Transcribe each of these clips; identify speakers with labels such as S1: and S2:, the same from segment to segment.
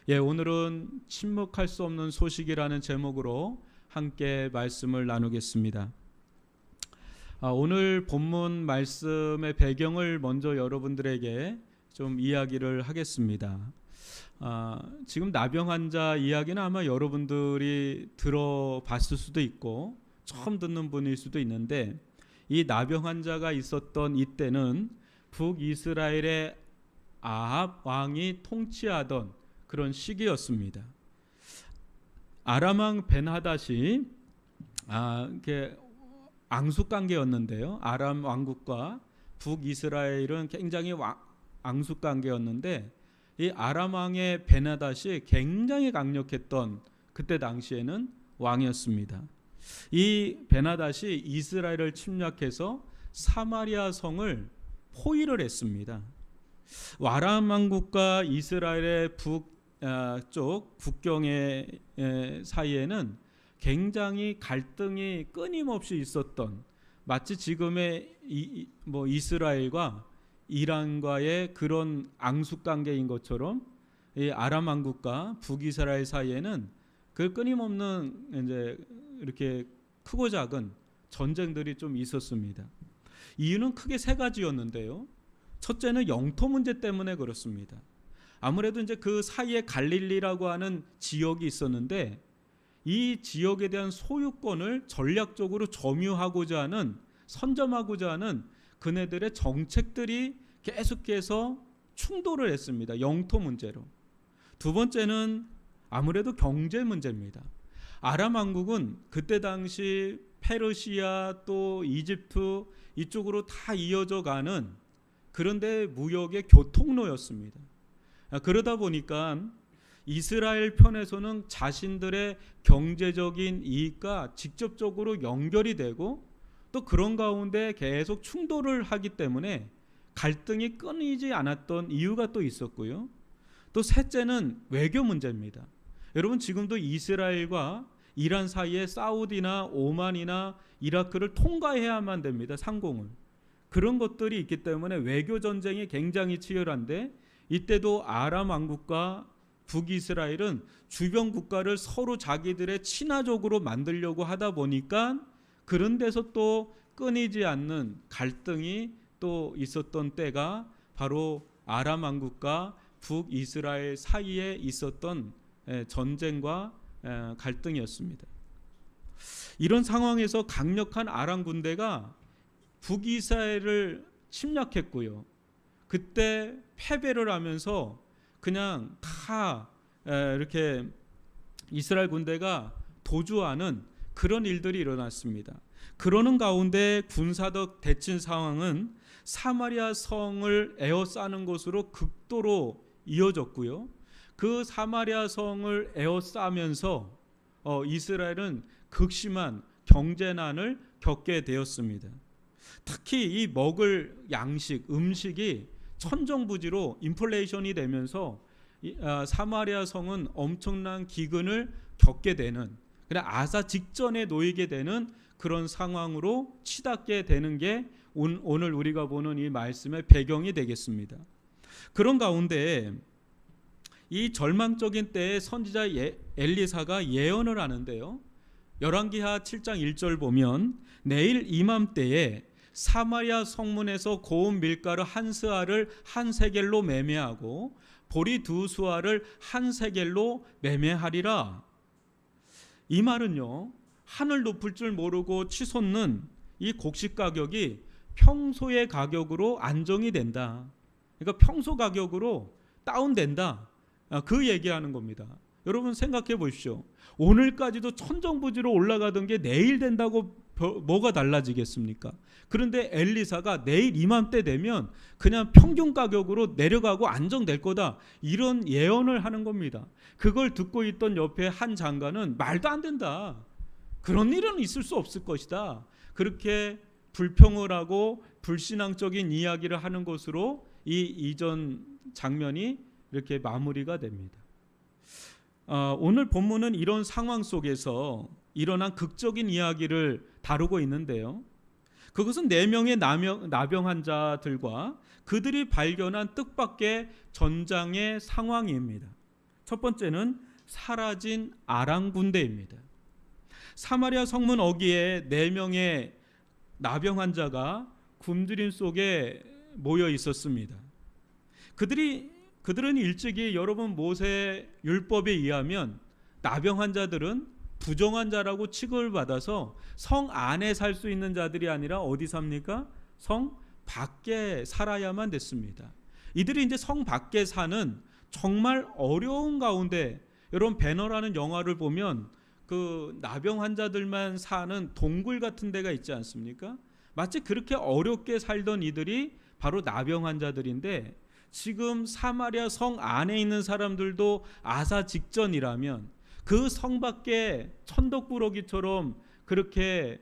S1: 오늘은 침묵할 수 없는 소식이라는 제목으로 함께 말씀을 나누겠습니다. 오늘 본문 말씀의 배경을 먼저 여러분들에게 좀 이야기를 하겠습니다. 지금 나병 환자 이야기는 아마 여러분들이 들어봤을 수도 있고 처음 듣는 분일 수도 있는데, 이 나병 환자가 있었던 이때는 북이스라엘의 아합 왕이 통치하던 그런 시기였습니다. 아람 왕 벤하닷이 앙숙관계였는데요. 아람 왕국과 북이스라엘은 굉장히 앙숙관계였는데, 이 아람 왕의 벤하닷이 굉장히 강력했던 그때 당시에는 왕이었습니다. 이 벤하닷이 이스라엘을 침략해서 사마리아 성을 포위를 했습니다. 아람 왕국과 이스라엘의 북쪽 국경의 사이에는 굉장히 갈등이 끊임없이 있었던, 마치 지금의 이스라엘과 이란과의 그런 앙숙 관계인 것처럼 이 아람 왕국과 북이스라엘 사이에는 그 끊임없는 이제 이렇게 크고 작은 전쟁들이 좀 있었습니다. 이유는 크게 세 가지였는데요. 첫째는 영토 문제 때문에 그렇습니다. 아무래도 이제 그 사이에 갈릴리라고 하는 지역이 있었는데, 이 지역에 대한 소유권을 전략적으로 점유하고자 하는, 선점하고자 하는 그네들의 정책들이 계속해서 충돌을 했습니다. 영토 문제로. 두 번째는 아무래도 경제 문제입니다. 아람 왕국은 그때 당시 페르시아 또 이집트 이쪽으로 다 이어져 가는, 그런데 무역의 교통로였습니다. 그러다 보니까 이스라엘 편에서는 자신들의 경제적인 이익과 직접적으로 연결이 되고, 또 그런 가운데 계속 충돌을 하기 때문에 갈등이 끊이지 않았던 이유가 또 있었고요. 또 셋째는 외교 문제입니다. 여러분, 지금도 이스라엘과 이란 사이에 사우디나 오만이나 이라크를 통과해야만 됩니다. 상공을. 그런 것들이 있기 때문에 외교 전쟁이 굉장히 치열한데, 이때도 아람 왕국과 북이스라엘은 주변 국가를 서로 자기들의 친화적으로 만들려고 하다 보니까 그런 데서 또 끊이지 않는 갈등이 또 있었던 때가 바로 아람 왕국과 북이스라엘 사이에 있었던 전쟁과 갈등이었습니다. 이런 상황에서 강력한 아람 군대가 북이스라엘을 침략했고요. 그때 패배를 하면서 그냥 다 이렇게 이스라엘 군대가 도주하는 그런 일들이 일어났습니다. 그러는 가운데 군사적 대치 상황은 사마리아 성을 에워싸는 것으로 극도로 이어졌고요. 그 사마리아 성을 에워싸면서 이스라엘은 극심한 경제난을 겪게 되었습니다. 특히 이 먹을 양식, 음식이 천정부지로 인플레이션이 되면서 사마리아 성은 엄청난 기근을 겪게 되는, 그냥 아사 직전에 놓이게 되는 그런 상황으로 치닫게 되는 게 오늘 우리가 보는 이 말씀의 배경이 되겠습니다. 그런 가운데 이 절망적인 때에 선지자 엘리사가 예언을 하는데요. 열왕기하 7장 1절 보면, 내일 이맘때에 사마리아 성문에서 고운 밀가루 한 스아를 한 세겔로 매매하고 보리 두 수아를 한 세겔로 매매하리라. 이 말은요, 하늘 높을 줄 모르고 치솟는 이 곡식 가격이 평소의 가격으로 안정이 된다. 그러니까 평소 가격으로 다운된다. 그 얘기하는 겁니다. 여러분 생각해 보십시오. 오늘까지도 천정부지로 올라가던 게 내일 된다고 뭐가 달라지겠습니까? 그런데 엘리사가 내일 이맘때 되면 그냥 평균 가격으로 내려가고 안정될 거다, 이런 예언을 하는 겁니다. 그걸 듣고 있던 옆에 한 장관은 말도 안 된다, 그런 일은 있을 수 없을 것이다, 그렇게 불평을 하고 불신앙적인 이야기를 하는 것으로 이 이전 장면이 이렇게 마무리가 됩니다. 오늘 본문은 이런 상황 속에서 일어난 극적인 이야기를 다루고 있는데요. 그것은 4명의 나병 환자들과 그들이 발견한 뜻밖의 전장의 상황입니다. 첫 번째는 사라진 아람 군대입니다. 사마리아 성문 어귀에 4명의 나병 환자가 굶주림 속에 모여 있었습니다. 그들은 일찍이 여러분 모세 율법에 의하면 나병 환자들은 부정한 자라고 취급을 받아서 성 안에 살 수 있는 자들이 아니라 어디 삽니까? 성 밖에 살아야만 됐습니다. 이들이 이제 성 밖에 사는 정말 어려운 가운데, 여러분 배너라는 영화를 보면 그 나병 환자들만 사는 동굴 같은 데가 있지 않습니까? 마치 그렇게 어렵게 살던 이들이 바로 나병 환자들인데, 지금 사마리아 성 안에 있는 사람들도 아사 직전이라면 그 성 밖에 천덕꾸러기처럼 그렇게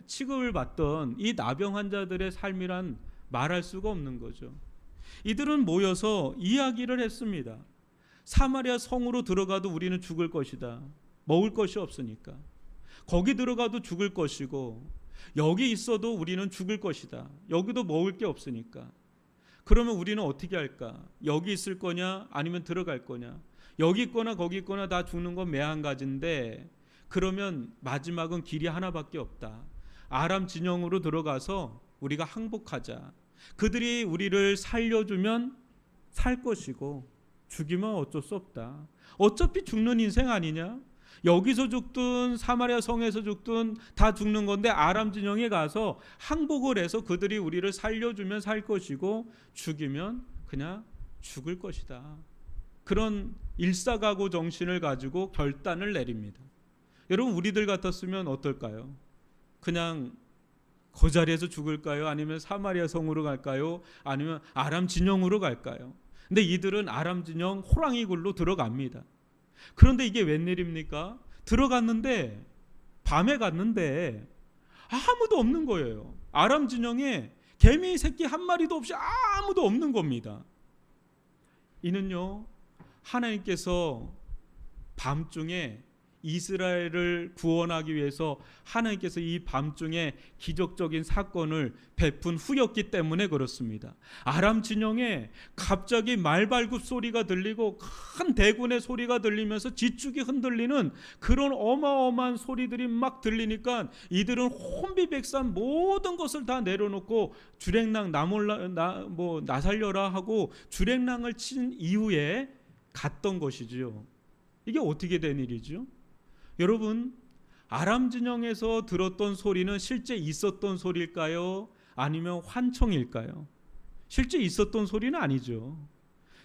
S1: 취급을 받던 이 나병 환자들의 삶이란 말할 수가 없는 거죠. 이들은 모여서 이야기를 했습니다. 사마리아 성으로 들어가도 우리는 죽을 것이다. 먹을 것이 없으니까. 거기 들어가도 죽을 것이고 여기 있어도 우리는 죽을 것이다. 여기도 먹을 게 없으니까. 그러면 우리는 어떻게 할까? 여기 있을 거냐 아니면 들어갈 거냐? 여기 있거나 거기 있거나 다 죽는 건 매한가지인데, 그러면 마지막은 길이 하나밖에 없다. 아람 진영으로 들어가서 우리가 항복하자. 그들이 우리를 살려주면 살 것이고 죽이면 어쩔 수 없다. 어차피 죽는 인생 아니냐? 여기서 죽든 사마리아 성에서 죽든 다 죽는 건데 아람 진영에 가서 항복을 해서 그들이 우리를 살려주면 살 것이고 죽이면 그냥 죽을 것이다. 그런 일사각오 정신을 가지고 결단을 내립니다. 여러분 우리들 같았으면 어떨까요? 그냥 그 자리에서 죽을까요? 아니면 사마리아 성으로 갈까요? 아니면 아람 진영으로 갈까요? 근데 이들은 아람 진영 호랑이 굴로 들어갑니다. 그런데 이게 웬일입니까? 들어갔는데 밤에 갔는데 아무도 없는 거예요. 아람 진영에 개미 새끼 한 마리도 없이 아무도 없는 겁니다. 이는요, 하나님께서 밤중에 이스라엘을 구원하기 위해서 하나님께서 이 밤중에 기적적인 사건을 베푼 후였기 때문에 그렇습니다. 아람 진영에 갑자기 말발굽 소리가 들리고 큰 대군의 소리가 들리면서 지축이 흔들리는 그런 어마어마한 소리들이 막 들리니까 이들은 혼비백산 모든 것을 다 내려놓고 주랭랑 나살려라 하고 주랭랑을 친 이후에 갔던 것이지요. 이게 어떻게 된 일이죠? 여러분, 아람 진영에서 들었던 소리는 실제 있었던 소리일까요? 아니면 환청일까요? 실제 있었던 소리는 아니죠.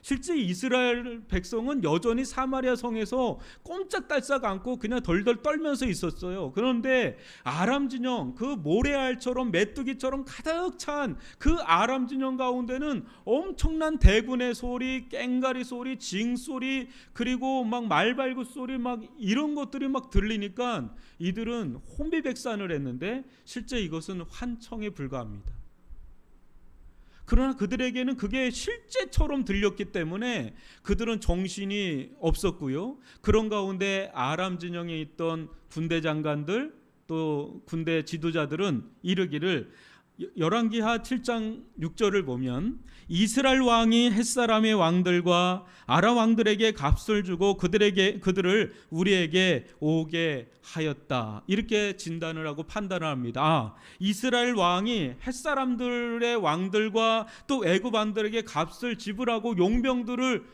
S1: 실제 이스라엘 백성은 여전히 사마리아 성에서 꼼짝달싹 않고 그냥 덜덜 떨면서 있었어요. 그런데 아람 진영, 그 모래알처럼 메뚜기처럼 가득 찬 그 아람 진영 가운데는 엄청난 대군의 소리, 꽹가리 소리, 징 소리, 그리고 막 말발굽 소리, 막 이런 것들이 막 들리니까 이들은 혼비백산을 했는데 실제 이것은 환청에 불과합니다. 그러나 그들에게는 그게 실제처럼 들렸기 때문에 그들은 정신이 없었고요. 그런 가운데 아람 진영에 있던 군대 장관들 또 군대 지도자들은 이르기를, 열왕기하 7장 6절을 보면 이스라엘 왕이 햇사람의 왕들과 아람 왕들에게 값을 주고 그들을 우리에게 오게 하였다. 이렇게 진단을 하고 판단을 합니다. 이스라엘 왕이 햇사람들의 왕들과 또 애굽 왕들에게 값을 지불하고 용병들을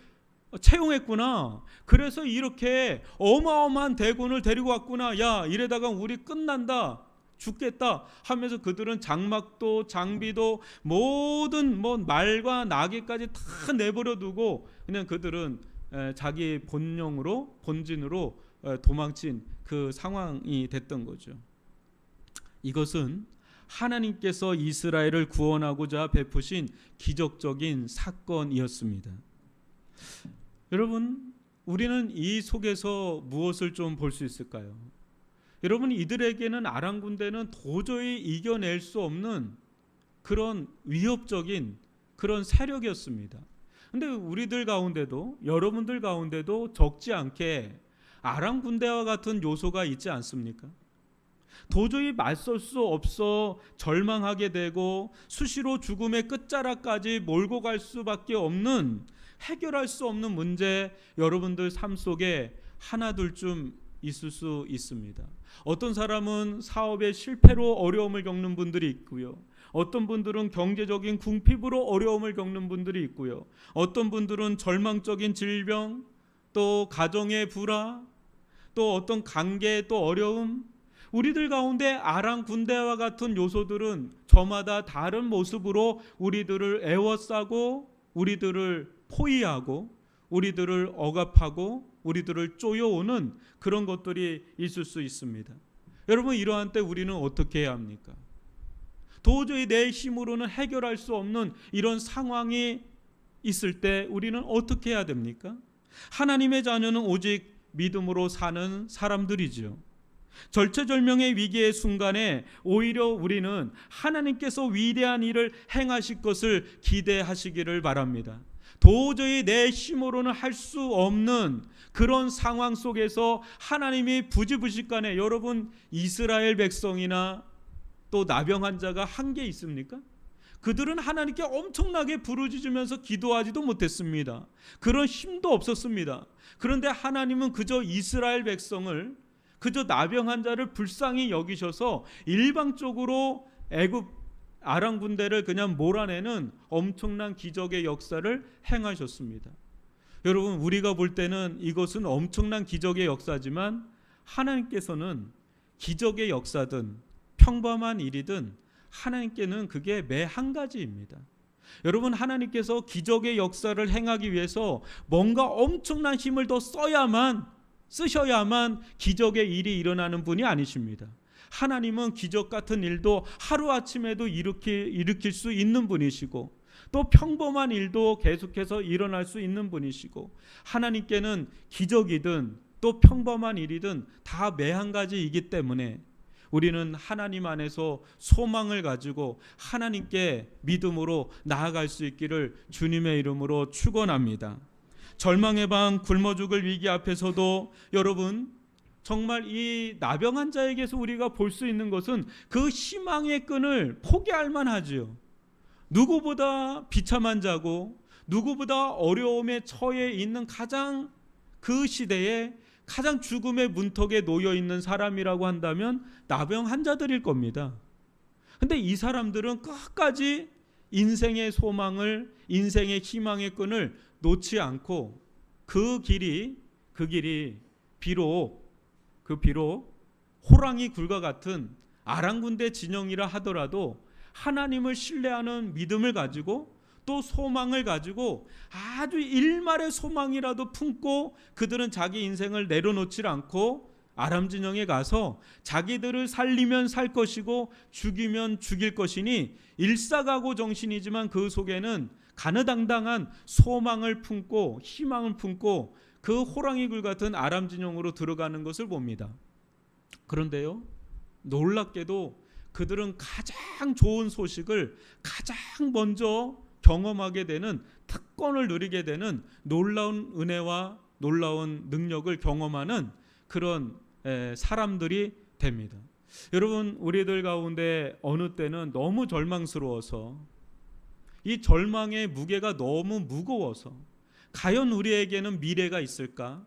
S1: 채용했구나. 그래서 이렇게 어마어마한 대군을 데리고 왔구나. 야, 이래다가 우리 끝난다. 죽겠다 하면서 그들은 장막도 장비도 모든 말과 나귀까지 다 내버려 두고 그냥 그들은 자기 본진으로 도망친 그 상황이 됐던 거죠. 이것은 하나님께서 이스라엘을 구원하고자 베푸신 기적적인 사건이었습니다. 여러분, 우리는 이 속에서 무엇을 좀 볼 수 있을까요? 여러분, 이들에게는 아람 군대는 도저히 이겨낼 수 없는 그런 위협적인 그런 세력이었습니다. 그런데 우리들 가운데도, 여러분들 가운데도 적지 않게 아람 군대와 같은 요소가 있지 않습니까? 도저히 맞설 수 없어 절망하게 되고 수시로 죽음의 끝자락까지 몰고 갈 수밖에 없는 해결할 수 없는 문제 여러분들 삶 속에 하나둘쯤 있을 수 있습니다. 어떤 사람은 사업의 실패로 어려움을 겪는 분들이 있고요. 어떤 분들은 경제적인 궁핍으로 어려움을 겪는 분들이 있고요. 어떤 분들은 절망적인 질병, 또 가정의 불화, 또 어떤 관계, 또 어려움, 우리들 가운데 아랑 군대와 같은 요소들은 저마다 다른 모습으로 우리들을 애워싸고 우리들을 포위하고 우리들을 억압하고 우리들을 쪼여오는 그런 것들이 있을 수 있습니다. 여러분, 이러한 때 우리는 어떻게 해야 합니까? 도저히 내 힘으로는 해결할 수 없는 이런 상황이 있을 때 우리는 어떻게 해야 됩니까? 하나님의 자녀는 오직 믿음으로 사는 사람들이죠. 절체절명의 위기의 순간에 오히려 우리는 하나님께서 위대한 일을 행하실 것을 기대하시기를 바랍니다. 도저히 내 힘으로는 할 수 없는 그런 상황 속에서 하나님이 부지부식간에, 여러분 이스라엘 백성이나 또 나병 환자가 한 게 있습니까? 그들은 하나님께 엄청나게 부르짖으면서 기도하지도 못했습니다. 그런 힘도 없었습니다. 그런데 하나님은 그저 이스라엘 백성을, 그저 나병 환자를 불쌍히 여기셔서 일방적으로 애굽 아람 군대를 그냥 몰아내는 엄청난 기적의 역사를 행하셨습니다. 여러분, 우리가 볼 때는 이것은 엄청난 기적의 역사지만 하나님께서는 기적의 역사든 평범한 일이든 하나님께는 그게 매 한 가지입니다. 여러분, 하나님께서 기적의 역사를 행하기 위해서 뭔가 엄청난 힘을 더 쓰셔야만 기적의 일이 일어나는 분이 아니십니다. 하나님은 기적 같은 일도 하루아침에도 일으킬 수 있는 분이시고 또 평범한 일도 계속해서 일어날 수 있는 분이시고, 하나님께는 기적이든 또 평범한 일이든 다 매 한 가지이기 때문에 우리는 하나님 안에서 소망을 가지고 하나님께 믿음으로 나아갈 수 있기를 주님의 이름으로 축원합니다. 절망의 방, 굶어 죽을 위기 앞에서도 여러분, 정말 이 나병 환자에게서 우리가 볼 수 있는 것은 그 희망의 끈을 포기할 만하지요. 누구보다 비참한 자고 누구보다 어려움에 처해 있는 가장 그 시대에 가장 죽음의 문턱에 놓여 있는 사람이라고 한다면 나병 환자들일 겁니다. 근데 이 사람들은 끝까지 인생의 소망을, 인생의 희망의 끈을 놓지 않고 그 길이 비록 호랑이 굴과 같은 아랑군대 진영이라 하더라도 하나님을 신뢰하는 믿음을 가지고 또 소망을 가지고 아주 일말의 소망이라도 품고 그들은 자기 인생을 내려놓지 않고 아람 진영에 가서 자기들을 살리면 살 것이고 죽이면 죽일 것이니 일사각오 정신이지만 그 속에는 가느당당한 소망을 품고 희망을 품고 그 호랑이굴 같은 아람 진영으로 들어가는 것을 봅니다. 그런데요, 놀랍게도 그들은 가장 좋은 소식을 가장 먼저 경험하게 되는, 특권을 누리게 되는 놀라운 은혜와 놀라운 능력을 경험하는 그런 사람들이 됩니다. 여러분, 우리들 가운데 어느 때는 너무 절망스러워서, 이 절망의 무게가 너무 무거워서 과연 우리에게는 미래가 있을까?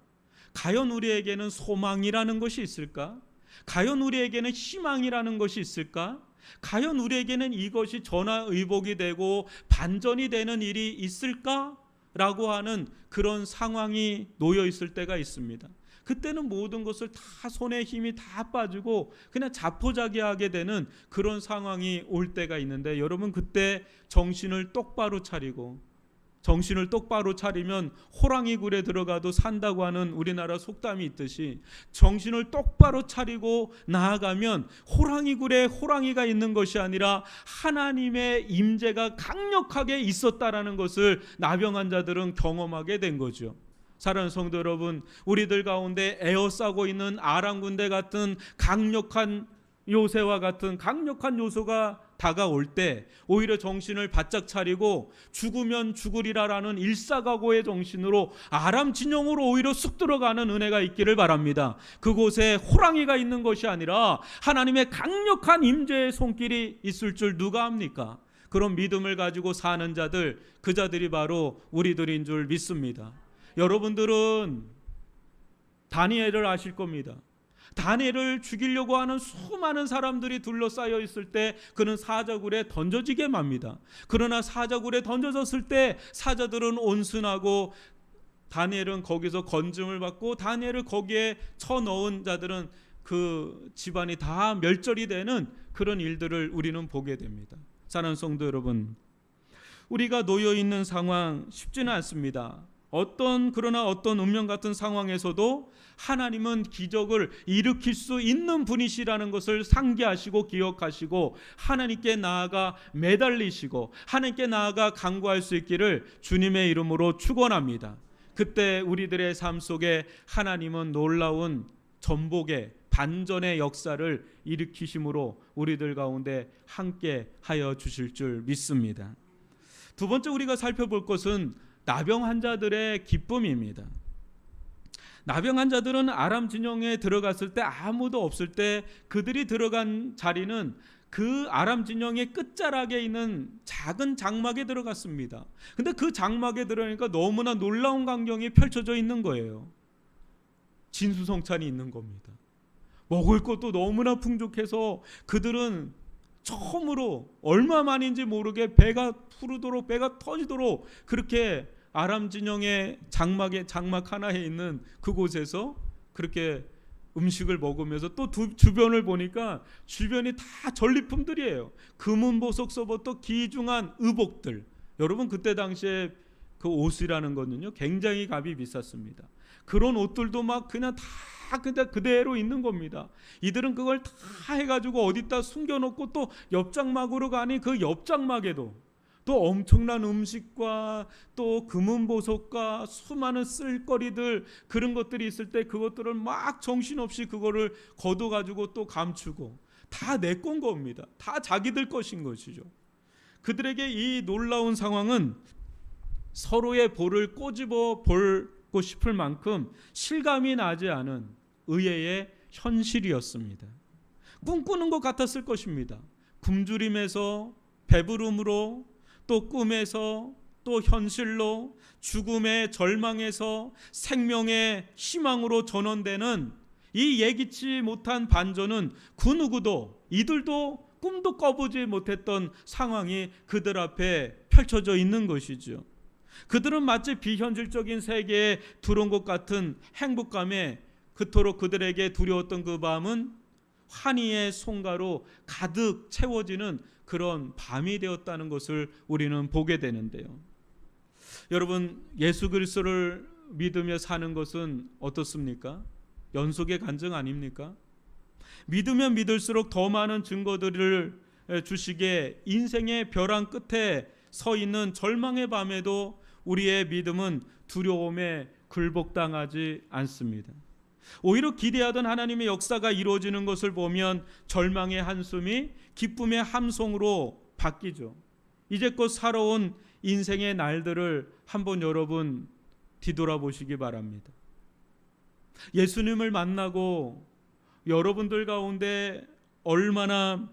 S1: 과연 우리에게는 소망이라는 것이 있을까? 과연 우리에게는 희망이라는 것이 있을까? 과연 우리에게는 이것이 전화의복이 되고 반전이 되는 일이 있을까? 라고 하는 그런 상황이 놓여 있을 때가 있습니다. 그때는 모든 것을 다 손에 힘이 다 빠지고 그냥 자포자기하게 되는 그런 상황이 올 때가 있는데, 여러분, 그때 정신을 똑바로 차리면 호랑이 굴에 들어가도 산다고 하는 우리나라 속담이 있듯이 정신을 똑바로 차리고 나아가면 호랑이 굴에 호랑이가 있는 것이 아니라 하나님의 임재가 강력하게 있었다라는 것을 나병 환자들은 경험하게 된 거죠. 사랑하는 성도 여러분, 우리들 가운데 에워싸고 있는 아람 군대 같은 강력한 요새와 같은 강력한 요소가 다가올 때 오히려 정신을 바짝 차리고 죽으면 죽으리라라는 일사각오의 정신으로 아람 진영으로 오히려 쑥 들어가는 은혜가 있기를 바랍니다. 그곳에 호랑이가 있는 것이 아니라 하나님의 강력한 임재의 손길이 있을 줄 누가 압니까? 그런 믿음을 가지고 사는 자들, 그 자들이 바로 우리들인 줄 믿습니다. 여러분들은 다니엘을 아실 겁니다. 다니엘을 죽이려고 하는 수많은 사람들이 둘러싸여 있을 때 그는 사자굴에 던져지게 맙니다. 그러나 사자굴에 던져졌을 때 사자들은 온순하고 다니엘은 거기서 건짐을 받고 다니엘을 거기에 쳐넣은 자들은 그 집안이 다 멸절이 되는 그런 일들을 우리는 보게 됩니다. 사랑하는 성도 여러분, 우리가 놓여 있는 상황 쉽지는 않습니다. 그러나 어떤 운명 같은 상황에서도 하나님은 기적을 일으킬 수 있는 분이시라는 것을 상기하시고 기억하시고 하나님께 나아가 매달리시고 하나님께 나아가 간구할 수 있기를 주님의 이름으로 축원합니다. 그때 우리들의 삶 속에 하나님은 놀라운 전복의 반전의 역사를 일으키심으로 우리들 가운데 함께 하여 주실 줄 믿습니다. 두 번째 우리가 살펴볼 것은 나병 환자들의 기쁨입니다. 나병 환자들은 아람 진영에 들어갔을 때 아무도 없을 때 그들이 들어간 자리는 그 아람 진영의 끝자락에 있는 작은 장막에 들어갔습니다. 근데 그 장막에 들어가니까 너무나 놀라운 광경이 펼쳐져 있는 거예요. 진수성찬이 있는 겁니다. 먹을 것도 너무나 풍족해서 그들은 처음으로 얼마만인지 모르게 배가 푸르도록 배가 터지도록 그렇게 아람 진영의 장막 하나에 있는 그곳에서 그렇게 음식을 먹으면서 또 주변을 보니까 주변이 다 전리품들이에요. 금은보석서부터 귀중한 의복들. 여러분 그때 당시에 그 옷이라는 거는요 굉장히 값이 비쌌습니다. 그런 옷들도 막 그냥 다 그대로 있는 겁니다. 이들은 그걸 다 해가지고 어디다 숨겨놓고 또 옆장막으로 가니 그 옆장막에도 또 엄청난 음식과 또 금은보석과 수많은 쓸거리들 그런 것들이 있을 때 그것들을 막 정신없이 그거를 걷어가지고 또 감추고 다 내 건 겁니다. 다 자기들 것인 것이죠. 그들에게 이 놀라운 상황은 서로의 볼을 꼬집어 보고 싶을 만큼 실감이 나지 않은 의외의 현실이었습니다. 꿈꾸는 것 같았을 것입니다. 굶주림에서 배부름으로 또 꿈에서 또 현실로 죽음의 절망에서 생명의 희망으로 전환되는 이 예기치 못한 반전은 그 누구도 이들도 꿈도 꿔보지 못했던 상황이 그들 앞에 펼쳐져 있는 것이죠. 그들은 마치 비현실적인 세계에 들어온 것 같은 행복감에 그토록 그들에게 두려웠던 그 밤은 환희의 송가로 가득 채워지는 그런 밤이 되었다는 것을 우리는 보게 되는데요. 여러분 예수 그리스도를 믿으며 사는 것은 어떻습니까? 연속의 간증 아닙니까? 믿으면 믿을수록 더 많은 증거들을 주시기에 인생의 벼랑 끝에 서 있는 절망의 밤에도 우리의 믿음은 두려움에 굴복당하지 않습니다. 오히려 기대하던 하나님의 역사가 이루어지는 것을 보면 절망의 한숨이 기쁨의 함성으로 바뀌죠. 이제껏 살아온 인생의 날들을 한번 여러분 뒤돌아보시기 바랍니다. 예수님을 만나고 여러분들 가운데 얼마나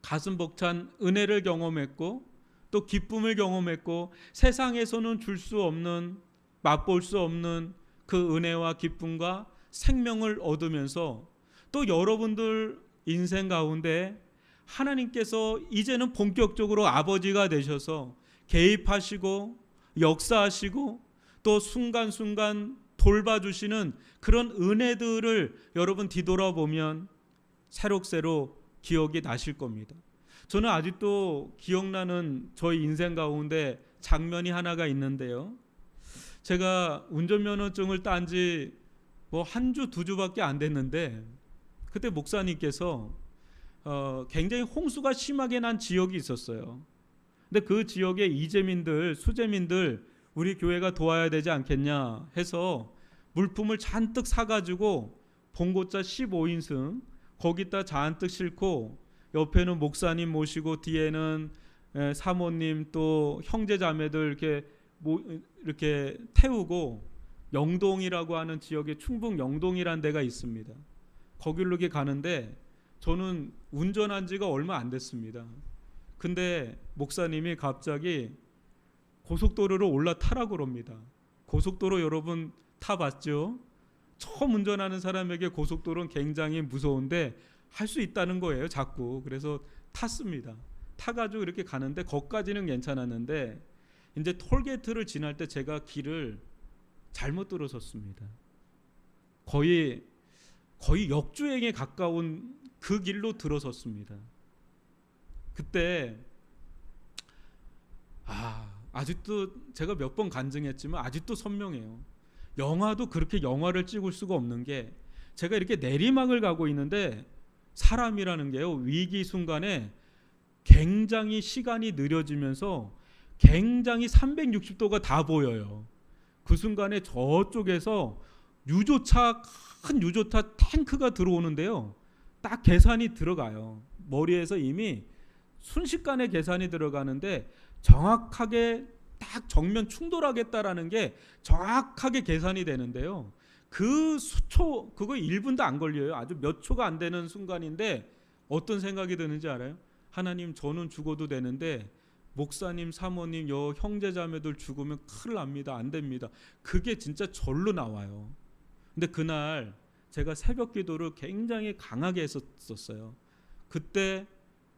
S1: 가슴 벅찬 은혜를 경험했고 또 기쁨을 경험했고 세상에서는 줄 수 없는 맛볼 수 없는 그 은혜와 기쁨과 생명을 얻으면서 또 여러분들 인생 가운데 하나님께서 이제는 본격적으로 아버지가 되셔서 개입하시고 역사하시고 또 순간순간 돌봐주시는 그런 은혜들을 여러분 뒤돌아보면 새록새록 기억이 나실 겁니다. 저는 아직도 기억나는 저희 인생 가운데 장면이 하나가 있는데요. 제가 운전면허증을 딴 지 뭐 한 주, 두 주밖에 안 됐는데 그때 목사님께서 굉장히 홍수가 심하게 난 지역이 있었어요. 근데 그 지역의 이재민들, 수재민들 우리 교회가 도와야 되지 않겠냐 해서 물품을 잔뜩 사가지고 봉고차 15인승 거기다 잔뜩 싣고 옆에는 목사님 모시고 뒤에는 사모님 또 형제 자매들 이렇게 태우고 영동이라고 하는 지역에 충북 영동이라는 데가 있습니다. 거기로 이렇게 가는데 저는 운전한 지가 얼마 안 됐습니다. 근데 목사님이 갑자기 고속도로로 올라타라고 그럽니다. 고속도로 여러분 타봤죠? 처음 운전하는 사람에게 고속도로는 굉장히 무서운데 할 수 있다는 거예요, 자꾸. 그래서 탔습니다. 타가지고 이렇게 가는데 거기까지는 괜찮았는데 이제 톨게이트를 지날 때 제가 길을 잘못 들어섰습니다. 거의 역주행에 가까운 그 길로 들어섰습니다. 그때 아직도 제가 몇 번 간증했지만 아직도 선명해요. 영화도 그렇게 영화를 찍을 수가 없는 게, 제가 이렇게 내리막을 가고 있는데 사람이라는 게요, 위기 순간에 굉장히 시간이 느려지면서 굉장히 360도가 다 보여요. 그 순간에 저쪽에서 큰 유조차 탱크가 들어오는데요, 딱 계산이 들어가요. 머리에서 이미 순식간에 계산이 들어가는데 정확하게 딱 정면 충돌하겠다라는 게 정확하게 계산이 되는데요, 그 수초, 그거 1분도 안 걸려요. 아주 몇 초가 안 되는 순간인데 어떤 생각이 드는지 알아요? 하나님, 저는 죽어도 되는데 목사님, 사모님, 형제 자매들 죽으면 큰일 납니다. 안 됩니다. 그게 진짜 절로 나와요. 근데 그날 제가 새벽 기도를 굉장히 강하게 했었어요. 그때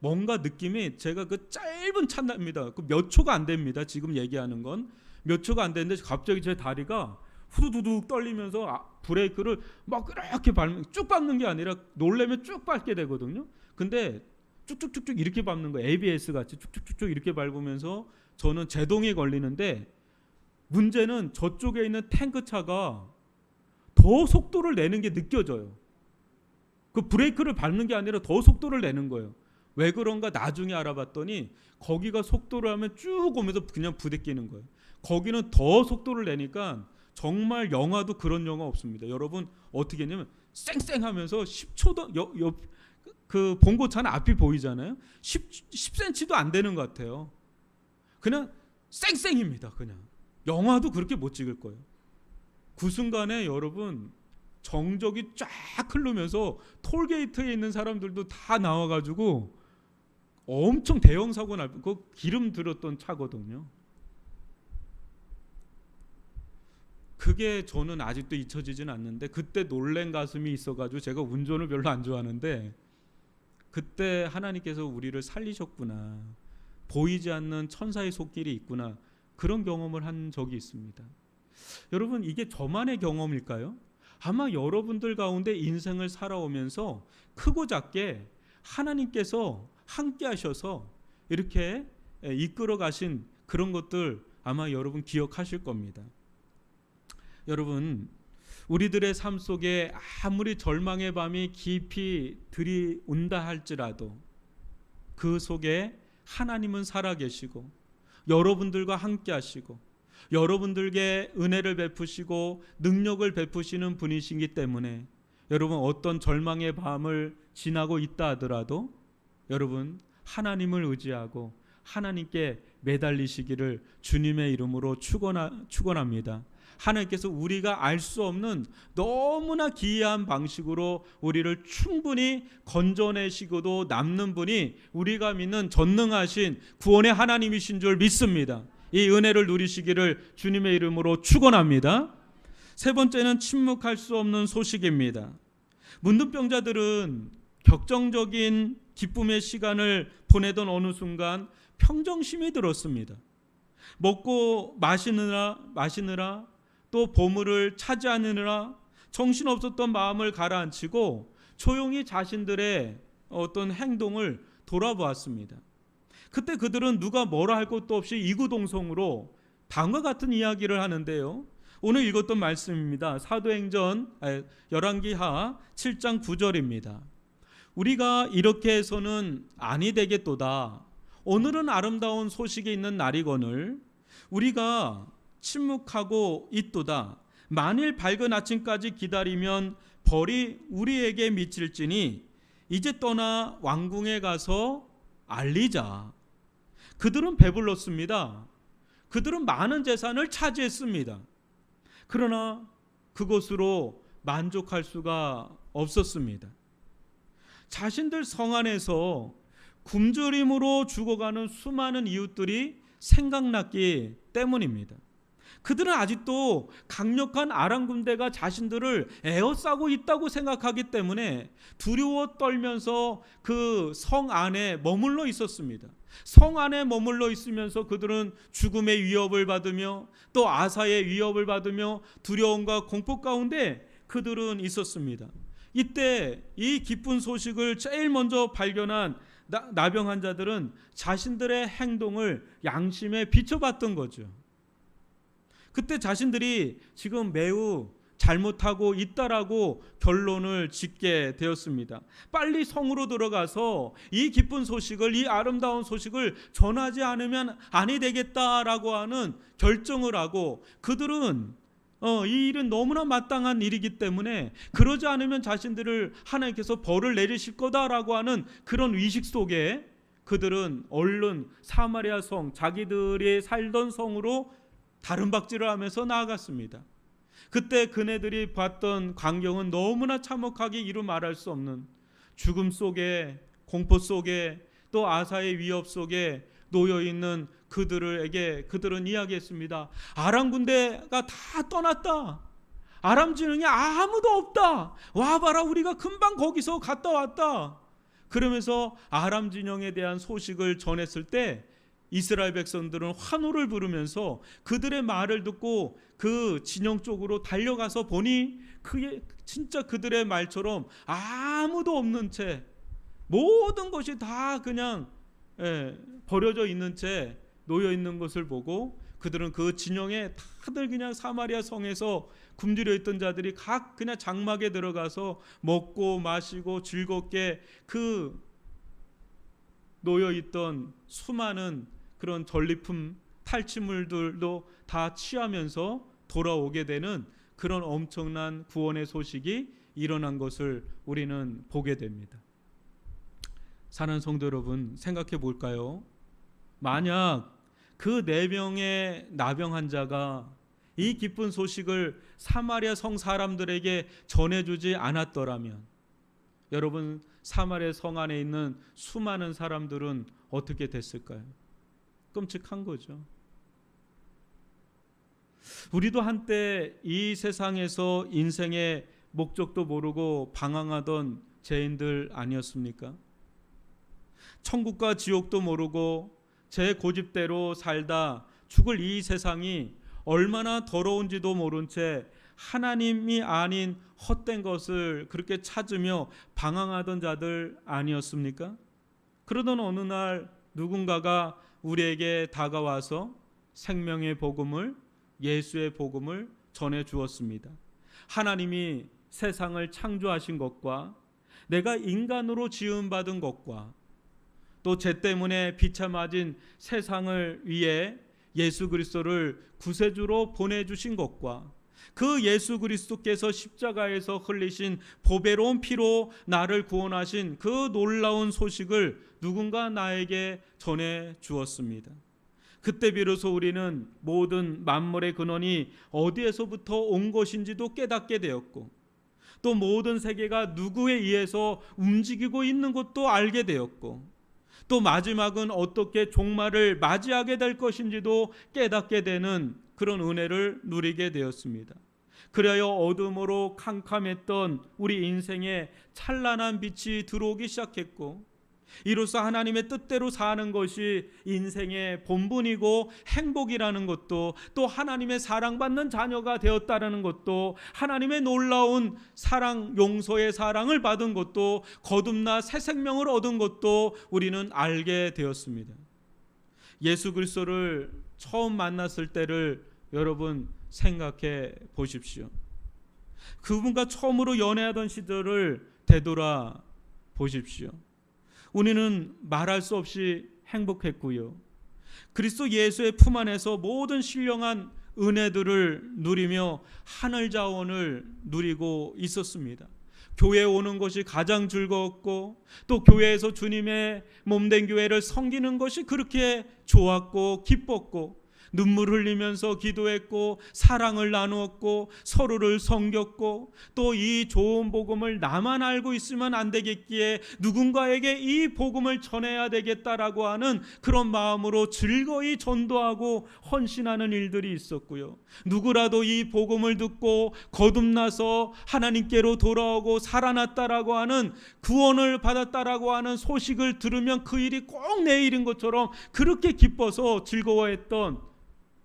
S1: 뭔가 느낌이, 제가 그 짧은 찰나입니다. 그 몇 초가 안 됩니다. 지금 얘기하는 건 몇 초가 안 되는데 갑자기 제 다리가 후두둑 떨리면서 브레이크를 막 이렇게 쭉 밟는 게 아니라 놀래면 쭉 밟게 되거든요. 근데 쭉쭉쭉쭉 이렇게 밟는 거예요. ABS 같이 쭉쭉쭉쭉 이렇게 밟으면서 저는 제동이 걸리는데, 문제는 저쪽에 있는 탱크차가 더 속도를 내는 게 느껴져요. 그 브레이크를 밟는 게 아니라 더 속도를 내는 거예요. 왜 그런가 나중에 알아봤더니 거기가 속도를 하면 쭉 오면서 그냥 부대끼는 거예요. 거기는 더 속도를 내니까 정말 영화도 그런 영화 없습니다. 여러분 어떻게 했냐면 쌩쌩하면서 10초도 그 봉고차는 앞이 보이잖아요. 10cm도 안 되는 것 같아요. 그냥 쌩쌩입니다. 그냥 영화도 그렇게 못 찍을 거예요. 그 순간에 여러분 정적이 쫙 흐르면서 톨게이트에 있는 사람들도 다 나와가지고 엄청 대형 사고 날, 그 기름 들었던 차거든요. 그게 저는 아직도 잊혀지진 않는데, 그때 놀란 가슴이 있어가지고, 제가 운전을 별로 안 좋아하는데 그때 하나님께서 우리를 살리셨구나, 보이지 않는 천사의 손길이 있구나, 그런 경험을 한 적이 있습니다. 여러분, 이게 저만의 경험일까요? 아마 여러분들 가운데 인생을 살아오면서 크고 작게 하나님께서 함께 하셔서 이렇게 이끌어 가신 그런 것들 아마 여러분 기억하실 겁니다. 여러분, 우리들의 삶 속에 아무리 절망의 밤이 깊이 들이온다 할지라도 그 속에 하나님은 살아계시고 여러분들과 함께 하시고 여러분들께 은혜를 베푸시고 능력을 베푸시는 분이시기 때문에 여러분 어떤 절망의 밤을 지나고 있다 하더라도 여러분 하나님을 의지하고 하나님께 매달리시기를 주님의 이름으로 축원합니다. 하나님께서 우리가 알 수 없는 너무나 기이한 방식으로 우리를 충분히 건져내시고도 남는 분이 우리가 믿는 전능하신 구원의 하나님이신 줄 믿습니다. 이 은혜를 누리시기를 주님의 이름으로 축원합니다. 세 번째는 침묵할 수 없는 소식입니다. 문둥병자들은 격정적인 기쁨의 시간을 보내던 어느 순간 평정심이 들었습니다. 먹고 마시느라 또 보물을 차지하느라 정신없었던 마음을 가라앉히고 조용히 자신들의 어떤 행동을 돌아보았습니다. 그때 그들은 누가 뭐라 할 것도 없이 이구동성으로 다음과 같은 이야기를 하는데요. 오늘 읽었던 말씀입니다. 사도행전 열왕기하 7장 9절입니다. 우리가 이렇게 해서는 아니 되겠도다. 오늘은 아름다운 소식이 있는 날이거늘 우리가 침묵하고 있도다. 만일 밝은 아침까지 기다리면 벌이 우리에게 미칠지니 이제 떠나 왕궁에 가서 알리자. 그들은 배불렀습니다. 그들은 많은 재산을 차지했습니다. 그러나 그것으로 만족할 수가 없었습니다. 자신들 성 안에서 굶주림으로 죽어가는 수많은 이웃들이 생각났기 때문입니다. 그들은 아직도 강력한 아람 군대가 자신들을 에워싸고 있다고 생각하기 때문에 두려워 떨면서 그 성 안에 머물러 있었습니다. 성 안에 머물러 있으면서 그들은 죽음의 위협을 받으며 또 아사의 위협을 받으며 두려움과 공포 가운데 그들은 있었습니다. 이때 이 기쁜 소식을 제일 먼저 발견한 나병 환자들은 자신들의 행동을 양심에 비춰봤던 거죠. 그때 자신들이 지금 매우 잘못하고 있다라고 결론을 짓게 되었습니다. 빨리 성으로 들어가서 이 기쁜 소식을, 이 아름다운 소식을 전하지 않으면 아니 되겠다라고 하는 결정을 하고, 그들은 이 일은 너무나 마땅한 일이기 때문에 그러지 않으면 자신들을 하나님께서 벌을 내리실 거다라고 하는 그런 의식 속에 그들은 얼른 사마리아 성, 자기들이 살던 성으로 다름박질을 하면서 나아갔습니다. 그때 그네들이 봤던 광경은 너무나 참혹하게 이루 말할 수 없는 죽음 속에, 공포 속에, 또 아사의 위협 속에 놓여있는 그들에게 그들은 이야기했습니다. 아람 군대가 다 떠났다. 아람 진영에 아무도 없다. 와봐라, 우리가 금방 거기서 갔다 왔다. 그러면서 아람 진영에 대한 소식을 전했을 때 이스라엘 백성들은 환호를 부르면서 그들의 말을 듣고 그 진영 쪽으로 달려가서 보니 그게 진짜 그들의 말처럼 아무도 없는 채, 모든 것이 다 그냥 버려져 있는 채 놓여 있는 것을 보고 그들은 그 진영에 다들 그냥 사마리아 성에서 굶주려 있던 자들이 각 그냥 장막에 들어가서 먹고 마시고 즐겁게 그 놓여 있던 수많은 그런 전리품 탈취물들도 다 취하면서 돌아오게 되는 그런 엄청난 구원의 소식이 일어난 것을 우리는 보게 됩니다. 사랑하는 성도 여러분, 생각해 볼까요? 만약 그 4명의 나병 환자가 이 기쁜 소식을 사마리아 성 사람들에게 전해주지 않았더라면, 여러분, 사마리아 성 안에 있는 수많은 사람들은 어떻게 됐을까요? 끔찍한 거죠. 우리도 한때 이 세상에서 인생의 목적도 모르고 방황하던 죄인들 아니었습니까? 천국과 지옥도 모르고 제 고집대로 살다 죽을 이 세상이 얼마나 더러운지도 모른 채 하나님이 아닌 헛된 것을 그렇게 찾으며 방황하던 자들 아니었습니까? 그러던 어느 날 누군가가 우리에게 다가와서 생명의 복음을, 예수의 복음을 전해 주었습니다. 하나님이 세상을 창조하신 것과 내가 인간으로 지음받은 것과 또 죄 때문에 비참해진 세상을 위해 예수 그리스도를 구세주로 보내주신 것과 그 예수 그리스도께서 십자가에서 흘리신 보배로운 피로 나를 구원하신 그 놀라운 소식을 누군가 나에게 전해 주었습니다. 그때 비로소 우리는 모든 만물의 근원이 어디에서부터 온 것인지도 깨닫게 되었고, 또 모든 세계가 누구에 의해서 움직이고 있는 것도 알게 되었고, 또 마지막은 어떻게 종말을 맞이하게 될 것인지도 깨닫게 되는 그런 은혜를 누리게 되었습니다. 그리하여 어둠으로 캄캄했던 우리 인생에 찬란한 빛이 들어오기 시작했고, 이로써 하나님의 뜻대로 사는 것이 인생의 본분이고 행복이라는 것도, 또 하나님의 사랑받는 자녀가 되었다는 것도, 하나님의 놀라운 사랑, 용서의 사랑을 받은 것도, 거듭나 새 생명을 얻은 것도 우리는 알게 되었습니다. 예수 그리스도를 처음 만났을 때를 여러분 생각해 보십시오. 그분과 처음으로 연애하던 시절을 되돌아 보십시오. 우리는 말할 수 없이 행복했고요. 그리스도 예수의 품 안에서 모든 신령한 은혜들을 누리며 하늘 자원을 누리고 있었습니다. 교회에 오는 것이 가장 즐거웠고, 또 교회에서 주님의 몸된 교회를 섬기는 것이 그렇게 좋았고 기뻤고, 눈물 흘리면서 기도했고 사랑을 나누었고 서로를 섬겼고 또 이 좋은 복음을 나만 알고 있으면 안 되겠기에 누군가에게 이 복음을 전해야 되겠다라고 하는 그런 마음으로 즐거이 전도하고 헌신하는 일들이 있었고요. 누구라도 이 복음을 듣고 거듭나서 하나님께로 돌아오고 살아났다라고 하는 구원을 받았다라고 하는 소식을 들으면 그 일이 꼭 내 일인 것처럼 그렇게 기뻐서 즐거워했던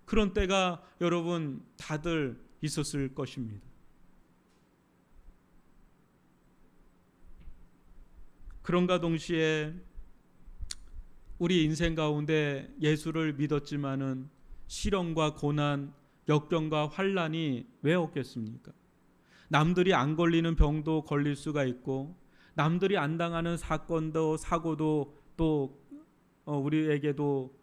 S1: 그런 때가 여러분 다들 있었을 것입니다. 그런가 동시에 우리 인생 가운데 예수를 믿었지만은 시련과 고난, 역경과 환난이 왜 없겠습니까? 남들이 안 걸리는 병도 걸릴 수가 있고 남들이 안 당하는 사건도 사고도 또 우리에게도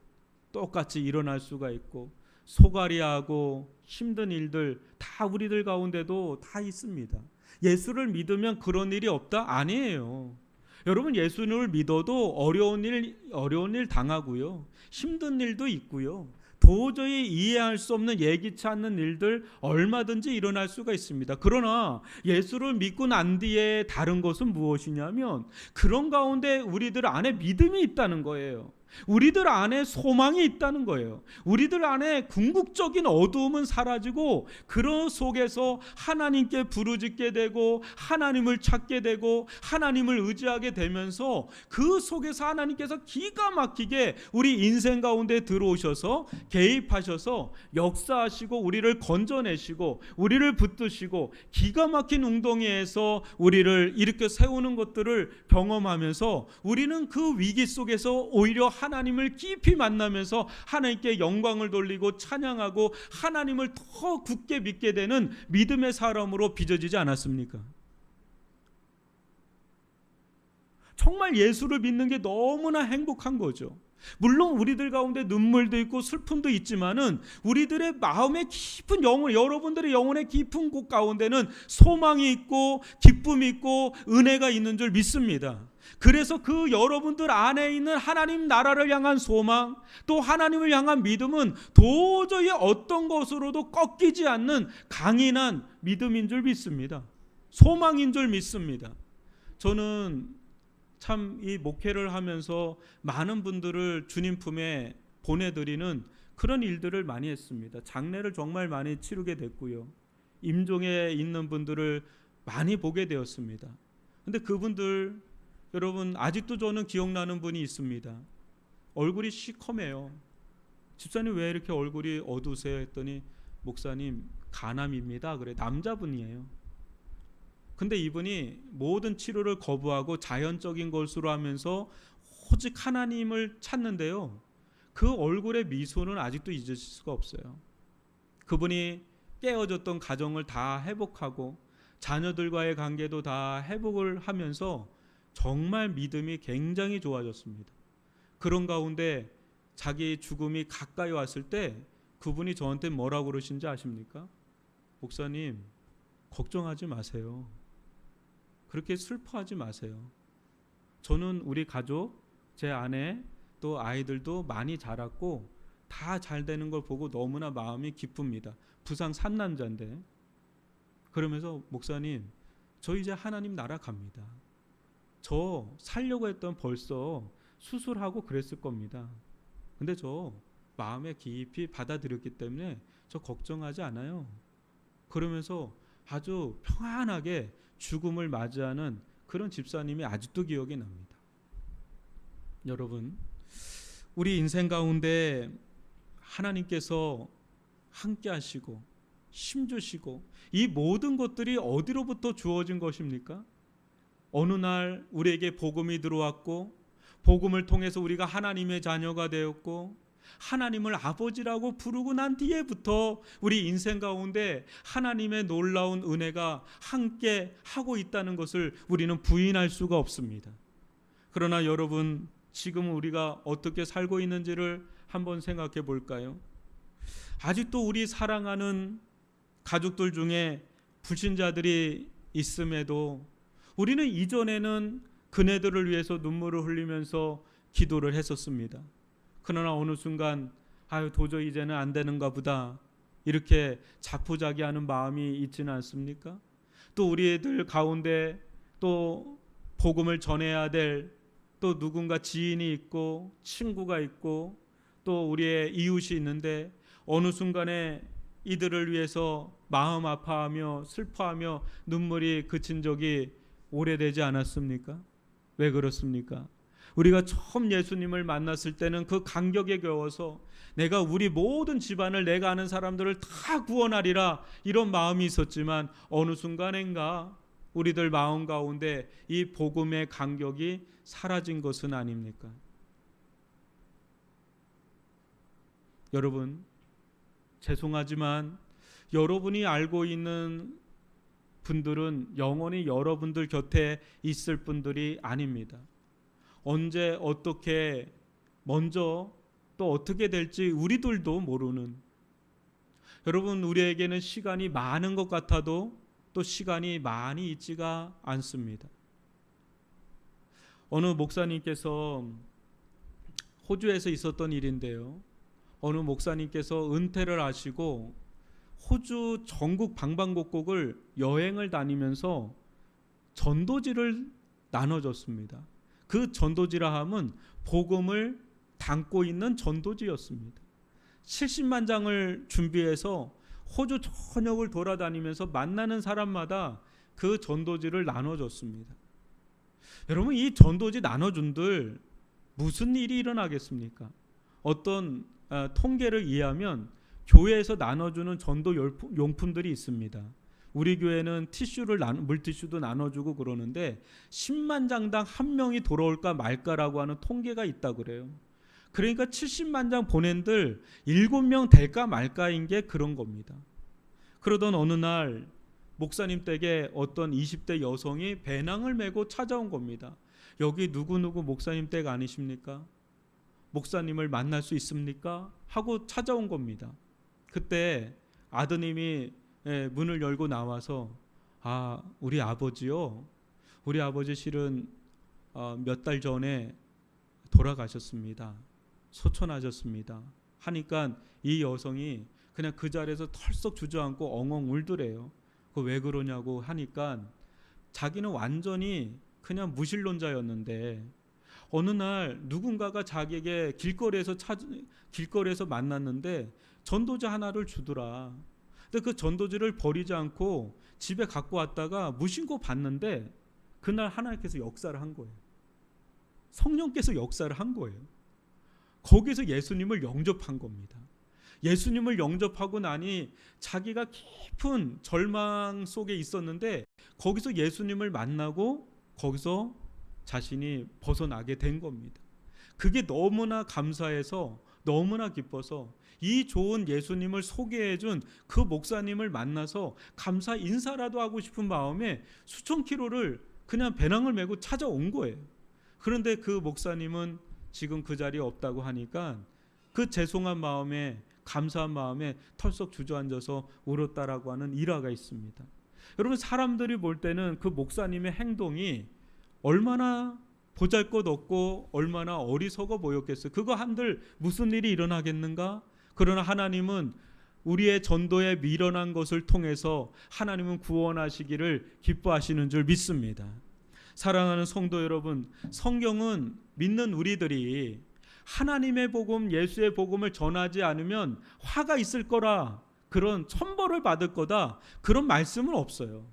S1: 똑같이 일어날 수가 있고 소갈이하고 힘든 일들 다 우리들 가운데도 다 있습니다. 예수를 믿으면 그런 일이 없다? 아니에요. 여러분 예수를 믿어도 어려운 일 당하고요. 힘든 일도 있고요. 도저히 이해할 수 없는 예기치 않는 일들 얼마든지 일어날 수가 있습니다. 그러나 예수를 믿고 난 뒤에 다른 것은 무엇이냐면 그런 가운데 우리들 안에 믿음이 있다는 거예요. 우리들 안에 소망이 있다는 거예요. 우리들 안에 궁극적인 어두움은 사라지고 그런 속에서 하나님께 부르짖게 되고 하나님을 찾게 되고 하나님을 의지하게 되면서 그 속에서 하나님께서 기가 막히게 우리 인생 가운데 들어오셔서 개입하셔서 역사하시고 우리를 건져내시고 우리를 붙드시고 기가 막힌 웅덩이에서 우리를 일으켜 세우는 것들을 경험하면서 우리는 그 위기 속에서 오히려 하나님을 깊이 만나면서 하나님께 영광을 돌리고 찬양하고 하나님을 더 굳게 믿게 되는 믿음의 사람으로 빚어지지 않았습니까? 정말 예수를 믿는 게 너무나 행복한 거죠. 물론 우리들 가운데 눈물도 있고 슬픔도 있지만은 우리들의 마음의 깊은 영혼, 여러분들의 영혼의 깊은 곳 가운데는 소망이 있고 기쁨이 있고 은혜가 있는 줄 믿습니다. 그래서 그 여러분들 안에 있는 하나님 나라를 향한 소망 또 하나님을 향한 믿음은 도저히 어떤 것으로도 꺾이지 않는 강인한 믿음인 줄 믿습니다. 소망인 줄 믿습니다. 저는 참 이 목회를 하면서 많은 분들을 주님 품에 보내드리는 그런 일들을 많이 했습니다. 장례를 정말 많이 치르게 됐고요. 임종에 있는 분들을 많이 보게 되었습니다. 근데 그분들 여러분 아직도 저는 기억나는 분이 있습니다. 얼굴이 시커매요. 집사님 왜 이렇게 얼굴이 어두우세요? 했더니 목사님 간암입니다. 그래 남자분이에요. 근데 이분이 모든 치료를 거부하고 자연적인 것으로 하면서 오직 하나님을 찾는데요. 그 얼굴의 미소는 아직도 잊을 수가 없어요. 그분이 깨어졌던 가정을 다 회복하고 자녀들과의 관계도 다 회복을 하면서 정말 믿음이 굉장히 좋아졌습니다. 그런 가운데 자기 죽음이 가까이 왔을 때 그분이 저한테 뭐라고 그러신지 아십니까? 목사님 걱정하지 마세요. 그렇게 슬퍼하지 마세요. 저는 우리 가족, 제 아내 또 아이들도 많이 자랐고 다 잘 되는 걸 보고 너무나 마음이 기쁩니다. 부상 3남자인데 그러면서 목사님 저 이제 하나님 나라 갑니다. 저 살려고 했던 벌써 수술하고 그랬을 겁니다. 근데 저 마음에 깊이 받아들였기 때문에 저 걱정하지 않아요. 그러면서 아주 평안하게 죽음을 맞이하는 그런 집사님이 아직도 기억이 납니다. 여러분, 우리 인생 가운데 하나님께서 함께 하시고 힘주시고 이 모든 것들이 어디로부터 주어진 것입니까? 어느 날 우리에게 복음이 들어왔고 복음을 통해서 우리가 하나님의 자녀가 되었고 하나님을 아버지라고 부르고 난 뒤에부터 우리 인생 가운데 하나님의 놀라운 은혜가 함께 하고 있다는 것을 우리는 부인할 수가 없습니다. 그러나 여러분 지금 우리가 어떻게 살고 있는지를 한번 생각해 볼까요? 아직도 우리 사랑하는 가족들 중에 불신자들이 있음에도 우리는 이전에는 그네들을 위해서 눈물을 흘리면서 기도를 했었습니다. 그러나 어느 순간 아유 도저히 이제는 안 되는가 보다 이렇게 자포자기하는 마음이 있지는 않습니까? 또 우리들 가운데 또 복음을 전해야 될 또 누군가 지인이 있고 친구가 있고 또 우리의 이웃이 있는데 어느 순간에 이들을 위해서 마음 아파하며 슬퍼하며 눈물이 그친 적이 오래되지 않았습니까? 왜 그렇습니까? 우리가 처음 예수님을 만났을 때는 그 감격에 겨워서 내가 우리 모든 집안을 내가 아는 사람들을 다 구원하리라 이런 마음이 있었지만 어느 순간인가 우리들 마음 가운데 이 복음의 감격이 사라진 것은 아닙니까? 여러분 죄송하지만 여러분이 알고 있는 분들은 영원히 여러분들 곁에 있을 분들이 아닙니다. 언제 어떻게 먼저 또 어떻게 될지 우리들도 모르는, 여러분 우리에게는 시간이 많은 것 같아도 또 시간이 많이 있지가 않습니다. 어느 목사님께서 호주에서 있었던 일인데요. 어느 목사님께서 은퇴를 하시고 호주 전국 방방곡곡을 여행을 다니면서 전도지를 나눠줬습니다. 그 전도지라 함은 복음을 담고 있는 전도지였습니다. 70만 장을 준비해서 호주 전역을 돌아다니면서 만나는 사람마다 그 전도지를 나눠줬습니다. 여러분 이 전도지 나눠준들 무슨 일이 일어나겠습니까? 어떤 통계를 이해하면 교회에서 나눠주는 전도 용품들이 있습니다. 우리 교회는 물티슈도 나눠주고 그러는데 10만 장당 한 명이 돌아올까 말까라고 하는 통계가 있다 그래요. 그러니까 70만 장 보낸들 7명 될까 말까인 게 그런 겁니다. 그러던 어느 날 목사님 댁에 어떤 20대 여성이 배낭을 메고 찾아온 겁니다. 여기 누구누구 목사님 댁 아니십니까? 목사님을 만날 수 있습니까? 하고 찾아온 겁니다. 그때 아드님이 문을 열고 나와서 우리 아버지요. 우리 아버지 실은 몇 달 전에 돌아가셨습니다. 소천하셨습니다. 하니까 이 여성이 그냥 그 자리에서 털썩 주저앉고 엉엉 울더래요. 왜 그러냐고 하니까 자기는 완전히 그냥 무신론자였는데 어느 날 누군가가 자기에게 길거리에서 만났는데 전도지 하나를 주더라. 근데 그 전도지를 버리지 않고 집에 갖고 왔다가 무심코 봤는데 그날 하나님께서 역사를 한 거예요. 성령께서 역사를 한 거예요. 거기서 예수님을 영접한 겁니다. 예수님을 영접하고 나니 자기가 깊은 절망 속에 있었는데 거기서 예수님을 만나고 거기서 자신이 벗어나게 된 겁니다. 그게 너무나 감사해서 너무나 기뻐서 이 좋은 예수님을 소개해준 그 목사님을 만나서 감사 인사라도 하고 싶은 마음에 수천 킬로를 그냥 배낭을 메고 찾아온 거예요. 그런데 그 목사님은 지금 그 자리에 없다고 하니까 그 죄송한 마음에 감사한 마음에 털썩 주저앉아서 울었다라고 하는 일화가 있습니다. 여러분 사람들이 볼 때는 그 목사님의 행동이 얼마나 보잘것없고 얼마나 어리석어 보였겠어요. 그거 한들 무슨 일이 일어나겠는가? 그러나 하나님은 우리의 전도에 미련한 것을 통해서 하나님은 구원하시기를 기뻐하시는 줄 믿습니다. 사랑하는 성도 여러분, 성경은 믿는 우리들이 하나님의 복음, 예수의 복음을 전하지 않으면 화가 있을 거라, 그런 천벌을 받을 거다, 그런 말씀은 없어요.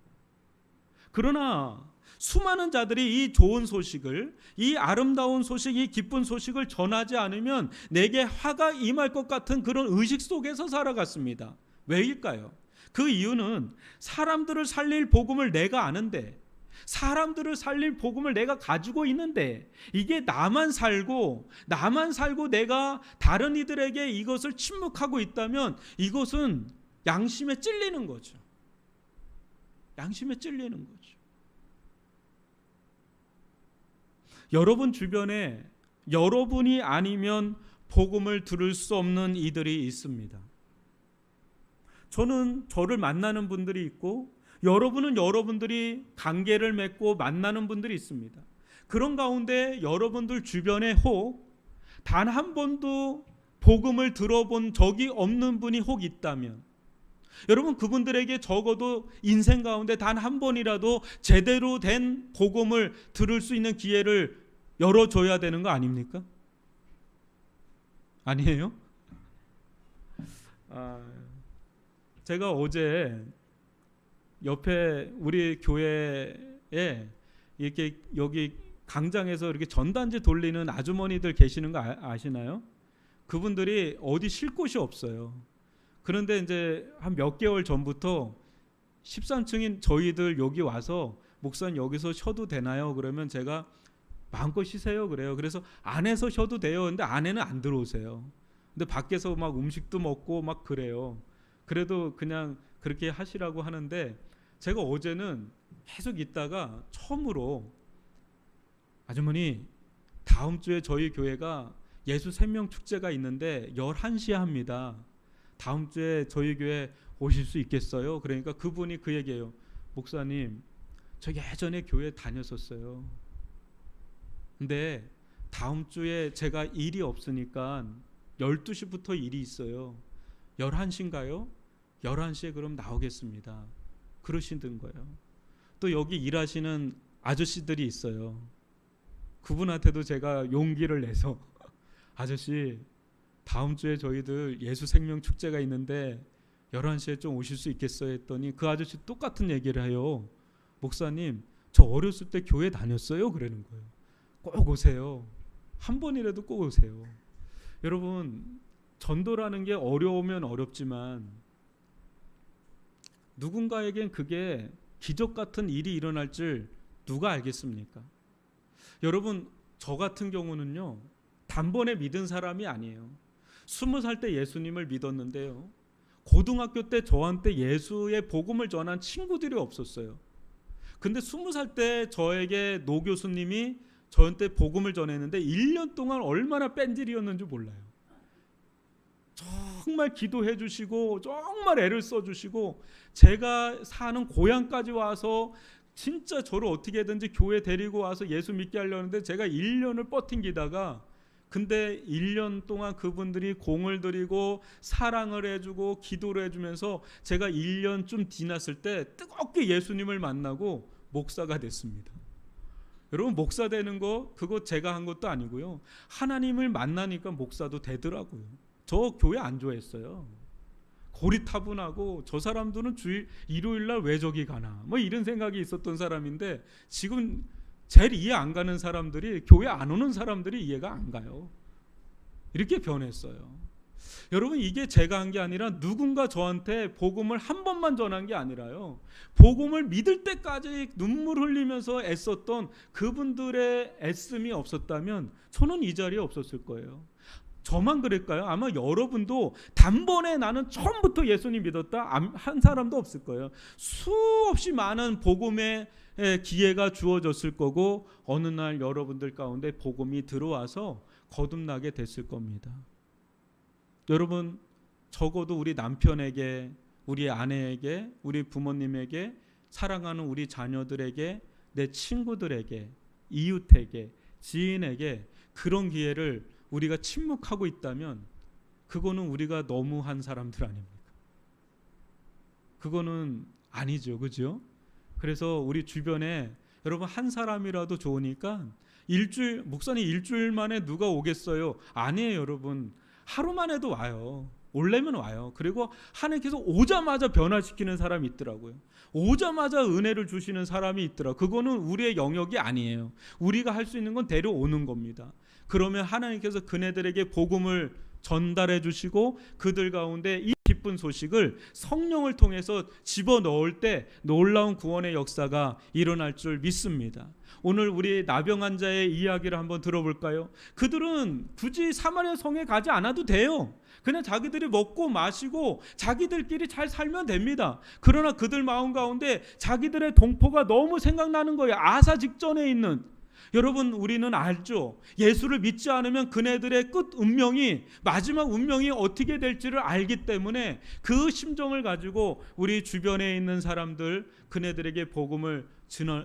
S1: 그러나 수많은 자들이 이 좋은 소식을, 이 아름다운 소식, 이 기쁜 소식을 전하지 않으면 내게 화가 임할 것 같은 그런 의식 속에서 살아갔습니다. 왜일까요? 그 이유는 사람들을 살릴 복음을 내가 아는데, 사람들을 살릴 복음을 내가 가지고 있는데 이게 나만 살고 내가 다른 이들에게 이것을 침묵하고 있다면 이것은 양심에 찔리는 거죠. 양심에 찔리는 거죠. 여러분 주변에 여러분이 아니면 복음을 들을 수 없는 이들이 있습니다. 저는 저를 만나는 분들이 있고 여러분은 여러분들이 관계를 맺고 만나는 분들이 있습니다. 그런 가운데 여러분들 주변에 혹 단 한 번도 복음을 들어본 적이 없는 분이 혹 있다면, 여러분 그분들에게 적어도 인생 가운데 단 한 번이라도 제대로 된 복음을 들을 수 있는 기회를 열어줘야 되는 거 아닙니까? 아니에요? 제가 어제 옆에 우리 교회에 이렇게 여기 강장에서 이렇게 전단지 돌리는 아주머니들 계시는 거 아시나요? 그분들이 어디 쉴 곳이 없어요. 그런데 이제 한 몇 개월 전부터 13층인 저희들 여기 와서 목사님 여기서 쉬어도 되나요? 그러면 제가 마음껏 쉬세요 그래요. 그래서 안에서 쉬어도 돼요. 근데 안에는 안 들어오세요. 근데 밖에서 막 음식도 먹고 막 그래요. 그래도 그냥 그렇게 하시라고 하는데, 제가 어제는 계속 있다가 처음으로 아주머니 다음 주에 저희 교회가 예수 생명 축제가 있는데 11시에 합니다. 다음 주에 저희 교회 오실 수 있겠어요? 그러니까 그분이 그 얘기예요. 목사님, 저 예전에 교회 다녔었어요. 근데 다음 주에 제가 일이 없으니까 12시부터 일이 있어요. 11시인가요? 11시에 그럼 나오겠습니다. 그러시던 거예요. 또 여기 일하시는 아저씨들이 있어요. 그분한테도 제가 용기를 내서 아저씨 다음 주에 저희들 예수 생명 축제가 있는데 11시에 좀 오실 수 있겠어요? 했더니 그 아저씨 똑같은 얘기를 해요. 목사님, 저 어렸을 때 교회 다녔어요. 그러는 거예요. 꼭 오세요. 한 번이라도 꼭 오세요. 여러분, 전도라는 게 어려우면 어렵지만 누군가에겐 그게 기적 같은 일이 일어날 줄 누가 알겠습니까? 여러분, 저 같은 경우는요, 단번에 믿은 사람이 아니에요. 20살 때 예수님을 믿었는데요, 고등학교 때 저한테 예수의 복음을 전한 친구들이 없었어요. 근데 20살 때 저에게 노 교수님이 저한테 복음을 전했는데 1년 동안 얼마나 뺀질이었는지 몰라요. 정말 기도해 주시고 정말 애를 써 주시고, 제가 사는 고향까지 와서 진짜 저를 어떻게든지 교회 데리고 와서 예수 믿게 하려는데 제가 1년을 버팅기다가, 근데 1년 동안 그분들이 공을 들이고 사랑을 해주고 기도를 해주면서 제가 1년쯤 지났을 때 뜨겁게 예수님을 만나고 목사가 됐습니다. 여러분, 목사 되는 거 그거 제가 한 것도 아니고요. 하나님을 만나니까 목사도 되더라고요. 저 교회 안 좋아했어요. 고리타분하고 저 사람들은 일요일날 왜 저기 가나 뭐 이런 생각이 있었던 사람인데, 지금 제일 이해 안 가는 사람들이, 교회 안 오는 사람들이 이해가 안 가요. 이렇게 변했어요. 여러분, 이게 제가 한 게 아니라 누군가 저한테 복음을 한 번만 전한 게 아니라요, 복음을 믿을 때까지 눈물 흘리면서 애썼던 그분들의 애씀이 없었다면 저는 이 자리에 없었을 거예요. 저만 그랬까요? 아마 여러분도 단번에 나는 처음부터 예수님 믿었다 한 사람도 없을 거예요. 수없이 많은 복음의 기회가 주어졌을 거고, 어느 날 여러분들 가운데 복음이 들어와서 거듭나게 됐을 겁니다. 여러분, 적어도 우리 남편에게, 우리 아내에게, 우리 부모님에게, 사랑하는 우리 자녀들에게, 내 친구들에게, 이웃에게, 지인에게 그런 기회를 우리가 침묵하고 있다면 그거는 우리가 너무한 사람들 아닙니까? 그거는 아니죠, 그죠? 그래서 우리 주변에 여러분 한 사람이라도 좋으니까 목사님 일주일 만에 누가 오겠어요? 아니에요, 여러분. 하루만 해도 와요. 올래면 와요. 그리고 하나님께서 오자마자 변화시키는 사람이 있더라고요. 오자마자 은혜를 주시는 사람이 있더라. 그거는 우리의 영역이 아니에요. 우리가 할 수 있는 건 데려오는 겁니다. 그러면 하나님께서 그네들에게 복음을 전달해 주시고 그들 가운데 이 기쁜 소식을 성령을 통해서 집어넣을 때 놀라운 구원의 역사가 일어날 줄 믿습니다. 오늘 우리 나병 환자의 이야기를 한번 들어볼까요? 그들은 굳이 사마리아 성에 가지 않아도 돼요. 그냥 자기들이 먹고 마시고 자기들끼리 잘 살면 됩니다. 그러나 그들 마음 가운데 자기들의 동포가 너무 생각나는 거예요. 아사 직전에 있는. 여러분, 우리는 알죠. 예수를 믿지 않으면 그네들의 끝 운명이, 마지막 운명이 어떻게 될지를 알기 때문에 그 심정을 가지고 우리 주변에 있는 사람들, 그네들에게 복음을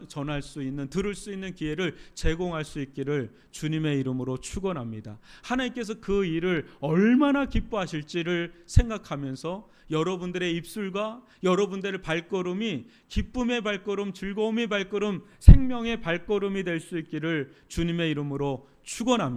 S1: 전할 수 있는, 들을 수 있는 기회를 제공할 수 있기를 주님의 이름으로 축원합니다. 하나님께서 그 일을 얼마나 기뻐하실지를 생각하면서 여러분들의 입술과 여러분들의 발걸음이 기쁨의 발걸음, 즐거움의 발걸음, 생명의 발걸음이 될 수 있기를 주님의 이름으로 축원합니다.